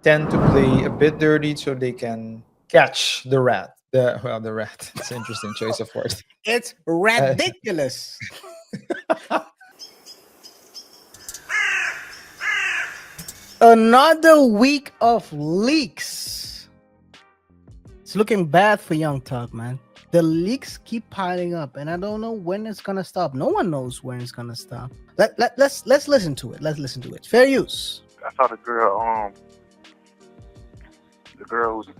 tend to play a bit dirty so they can catch the rat. The rat. It's an interesting choice of words. It's Uh, ridiculous. Another week of leaks. It's looking bad for Young Thug, man. The leaks keep piling up, and I don't know when it's gonna stop. No one knows when it's gonna stop. Let's listen to it. Let's listen to it. Fair use. I saw the girl,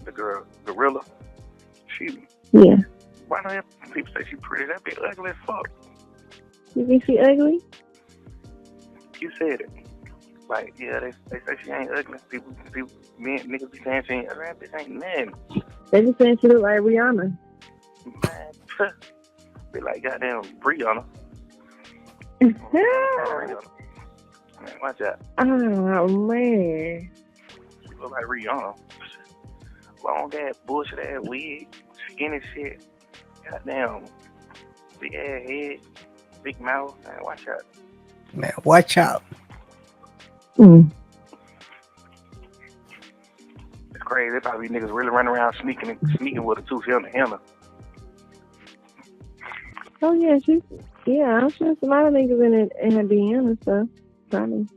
the girl, Gorilla. She, Yeah. why do people say she pretty? That be ugly as fuck. You think she ugly? You said it. Like, yeah, they say she ain't ugly. People, men, niggas be saying she ain't ugly. That bitch ain't nothing. They just saying she look like Rihanna. Man, be like goddamn Brianna. Man, watch out. Oh, man. She look like Rihanna. Long ass, bullshit ass wig, skinny shit. Goddamn, big ass head, big mouth. Man, watch out. Man, watch out. Mm. It's crazy. There probably niggas really running around sneaking with her too. She on the hammer. Oh, yeah, I'm sure there's a lot of niggas in her DM and stuff. Probably.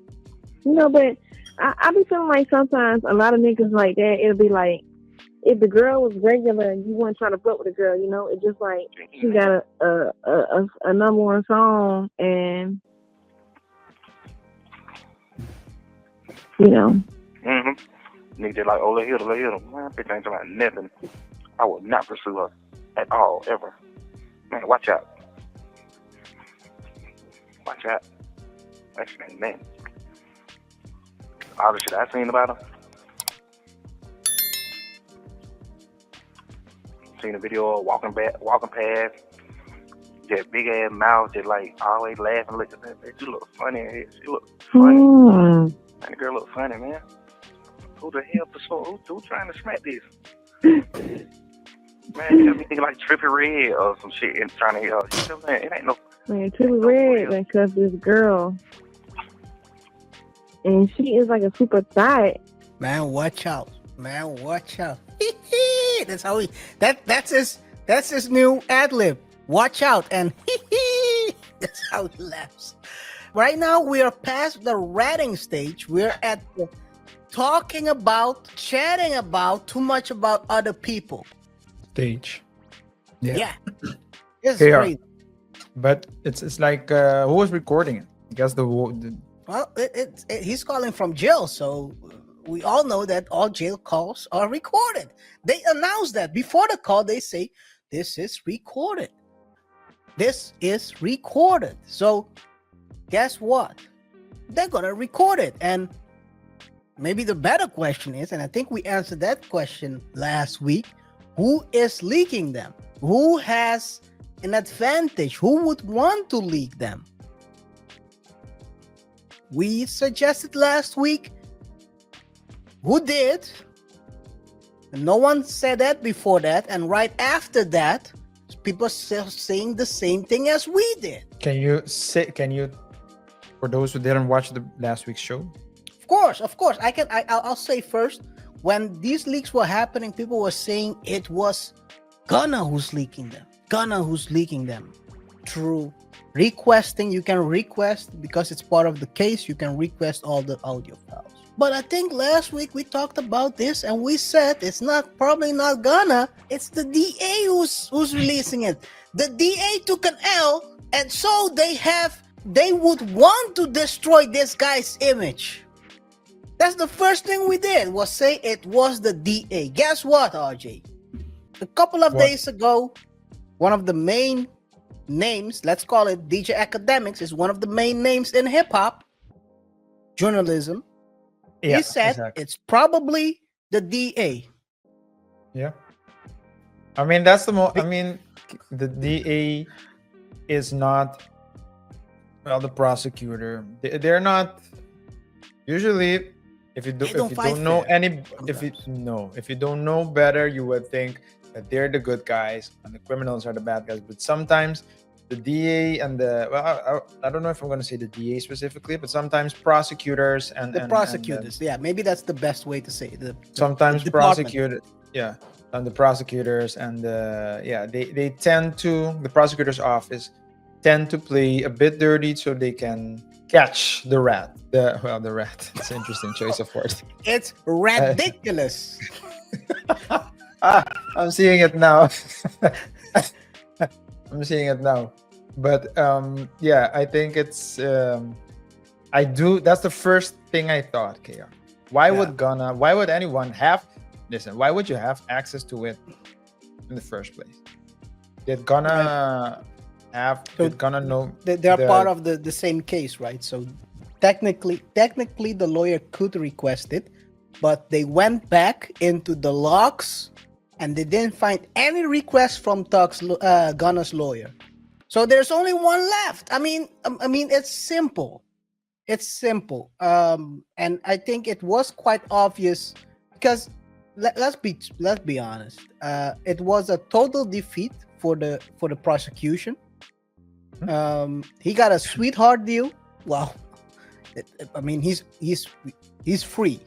You know, but I be feeling like sometimes a lot of niggas like that, it'll be like, if the girl was regular and you weren't trying to fuck with the girl, you know, it's just like she got a number one song and, you know. Mm-hmm. Niggas just like, oh, let hit her. Man, bitch ain't talking about nothing. I would not pursue her at all, ever. Man, watch out. Watch out. That shit ain't nothing. All the shit I seen about her. Seen a video of walking past, that big ass mouth, just like always laughing, looking at that bitch. She look funny. She look funny. Man, the girl look funny, man. Who the hell who trying to smack this? Man, you got me thinking like Trippie Redd or some shit and trying to hit her. You know what I'm saying? It ain't no. Man, Trippie Redd been cuffed this girl, and she is like a super thot. Man, watch out. Man, watch out. That's how that's his new ad lib. Watch out and that's how he laughs. Right now we are past the ratting stage. We're at the chatting about too much about other people stage. Yeah. It's KaiR. crazy. But it's like who was recording it? I guess Well, he's calling from jail, so we all know that all jail calls are recorded. They announce that before the call. They say this is recorded. This is recorded. So guess what? They're gonna record it. And maybe the better question is, and I think we answered that question last week, who is leaking them? Who has an advantage? Who would want to leak them? We suggested last week who did. No one said that before that, and right after that, people still saying the same thing as we did. Can you for those who didn't watch the last week's show? Of course. I'll say first, when these leaks were happening, people were saying it was Gunna who's leaking them. Through requesting, you can request, because it's part of the case, you can request all the audio files. But I think last week we talked about this and we said it's probably not Gunna, it's the DA who's releasing it. The DA took an L, and so they would want to destroy this guy's image. That's the first thing we did, was say it was the DA. Guess what, RJ? A couple of days ago, one of the main names, let's call it DJ Academics, is one of the main names in hip-hop journalism. Yeah, he said exactly. It's probably the DA. Yeah. I mean, that's I mean, the DA is not, well, the prosecutor. They're not usually. If you don't know better, you would think that they're the good guys and the criminals are the bad guys. But sometimes the DA and the I don't know if I'm going to say the DA specifically, but sometimes prosecutors and The prosecutors, yeah, maybe that's the best way to say it. Sometimes the department. prosecutors, yeah, and the prosecutors and they tend to, the prosecutor's office tend to play a bit dirty so they can catch the rat. The rat. It's an interesting choice of words. It's ridiculous. I'm seeing it now. I'm seeing it now. But yeah, I think it's that's the first thing I thought, KR. Why would anyone have why would you have access to it in the first place? Did Ghana know they're part of the same case, right? So technically the lawyer could request it, but they went back into the logs and they didn't find any request from Ghana's lawyer. So there's only one left. I mean, it's simple. It's simple. And I think it was quite obvious because let's be honest. It was a total defeat for the prosecution. He got a sweetheart deal. Well, he's free.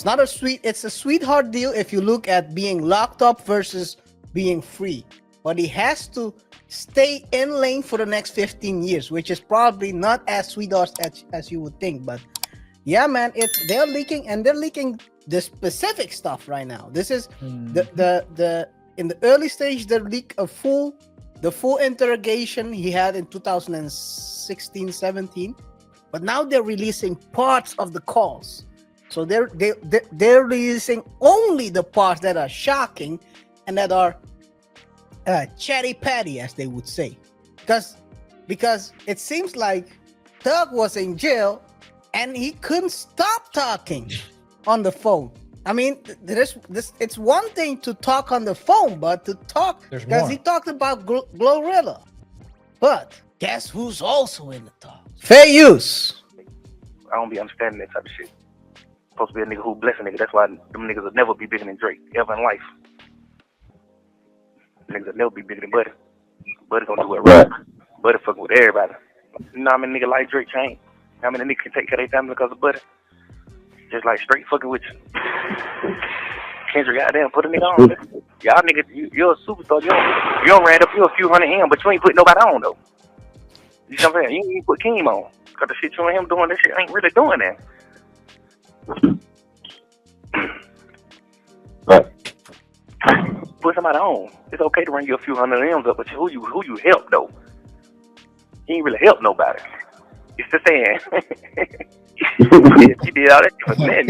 It's a sweetheart deal if you look at being locked up versus being free. But he has to stay in lane for the next 15 years, which is probably not as sweetheart as you would think. But yeah, man, they're leaking the specific stuff right now. This is the in the early stage they leak the full interrogation he had in 2016-17, but now they're releasing parts of the calls. So they're releasing only the parts that are shocking and that are chatty patty, as they would say, because it seems like Thug was in jail and he couldn't stop talking on the phone. I mean, it's one thing to talk on the phone, but to talk, because he talked about Glorilla. But guess who's also in the talk? Fair use. I don't be understanding that type of shit. Supposed to be a nigga who bless a nigga. That's why them niggas will never be bigger than Drake ever in life. Niggas will never be bigger than Buddy. Buddy gonna do it right. Buddy fucking with everybody. You know how many niggas like Drake change? How many niggas can take care of their family because of Buddy? Just like straight fucking with you. Kendrick, goddamn, put a nigga on. Y'all niggas, you're a superstar. You don't ran up you a few hundred M, but you ain't put nobody on though. You know what I'm saying? You ain't put Keem on. Cause the shit you and him doing, this shit ain't really doing that. Right. Put somebody on. It's okay to run you a few hundred M's up, but who you help though? He ain't really help nobody. It's the saying. He did all that shit for men.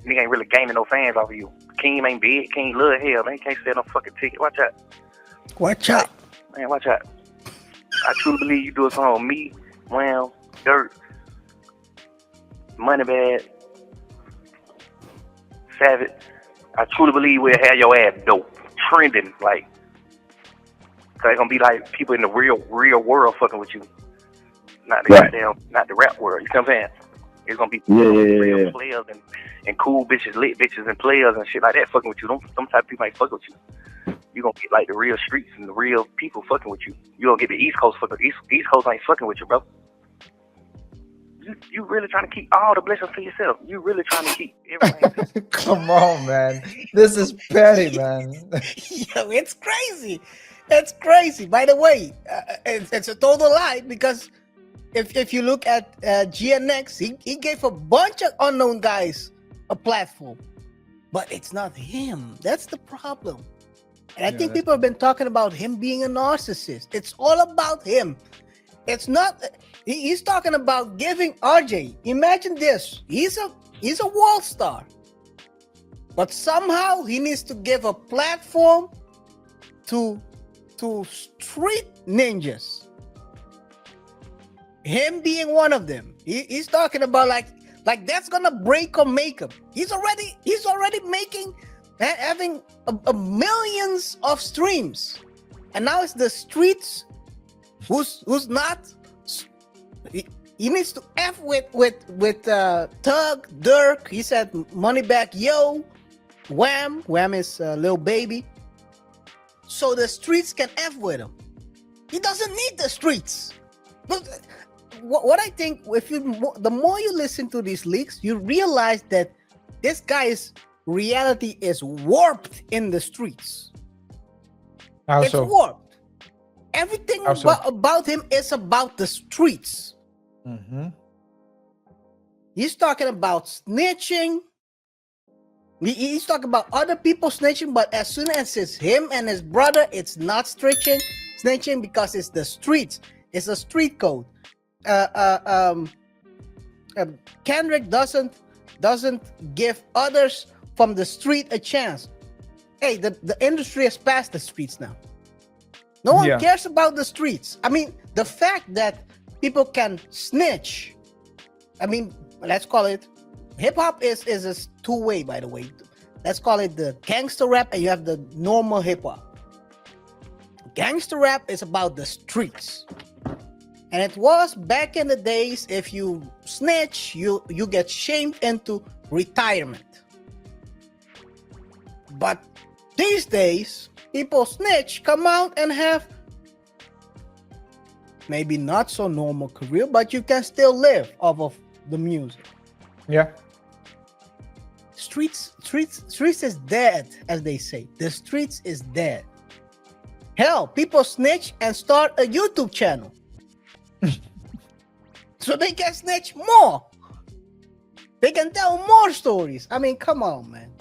Nigga ain't really gaining no fans off of you. Keem ain't big. Keem love hell. Man, can't sell no fucking ticket. Watch out. Watch out. Man, watch out. I truly believe you do a song on me, Wham, Dirt, Moneybag, Savage. I truly believe we'll have your ass dope, trending, like, cause it's gonna be like people in the real world fucking with you, not the not the rap world. You know what I'm saying? It's gonna be real players and cool bitches, lit bitches, and players and shit like that fucking with you. Some type of people ain't fucking with you. You gonna get like the real streets and the real people fucking with you. You gonna get the East Coast fucking. East Coast ain't fucking with you, bro. You really trying to keep all the blessings to yourself. You really trying to keep everything. Come on, man. This is petty, man. Yo, it's crazy. It's crazy. By the way, it's a total lie because if you look at GNX, he gave a bunch of unknown guys a platform, but it's not him. That's the problem. And I think people have been talking about him being a narcissist. It's all about him. It's not. He's talking about giving RJ. Imagine this. He's a world star, but somehow he needs to give a platform to street ninjas. Him being one of them. He's talking about like that's gonna break or make him. He's already making. Having a millions of streams, and now it's the streets who's not. He needs to F with Thug, Dirk. He said Moneybag Yo, Wham is Lil Baby, so the streets can F with him. He doesn't need the streets. But what I think, the more you listen to these leaks, you realize that this guy's reality is warped in the streets. How It's so? warped. Everything How so? about him is about the streets. Mm-hmm. He's talking about snitching. He's talking about other people snitching, but as soon as it's him and his brother, it's not snitching because it's the streets. It's a street code. Kendrick doesn't give others from the street a chance. Hey, the industry has passed the streets now. No one cares about the streets. I mean, the fact that people can snitch. I mean, let's call it hip hop is a two-way, by the way. Let's call it the gangster rap, and you have the normal hip hop. Gangster rap is about the streets. And it was back in the days, if you snitch, you get shamed into retirement. But these days, people snitch, come out and have maybe not so normal career, but you can still live off of the music. Yeah. Streets is dead, as they say. The streets is dead. Hell, people snitch and start a YouTube channel. So they can snitch more. They can tell more stories. I mean, come on, man.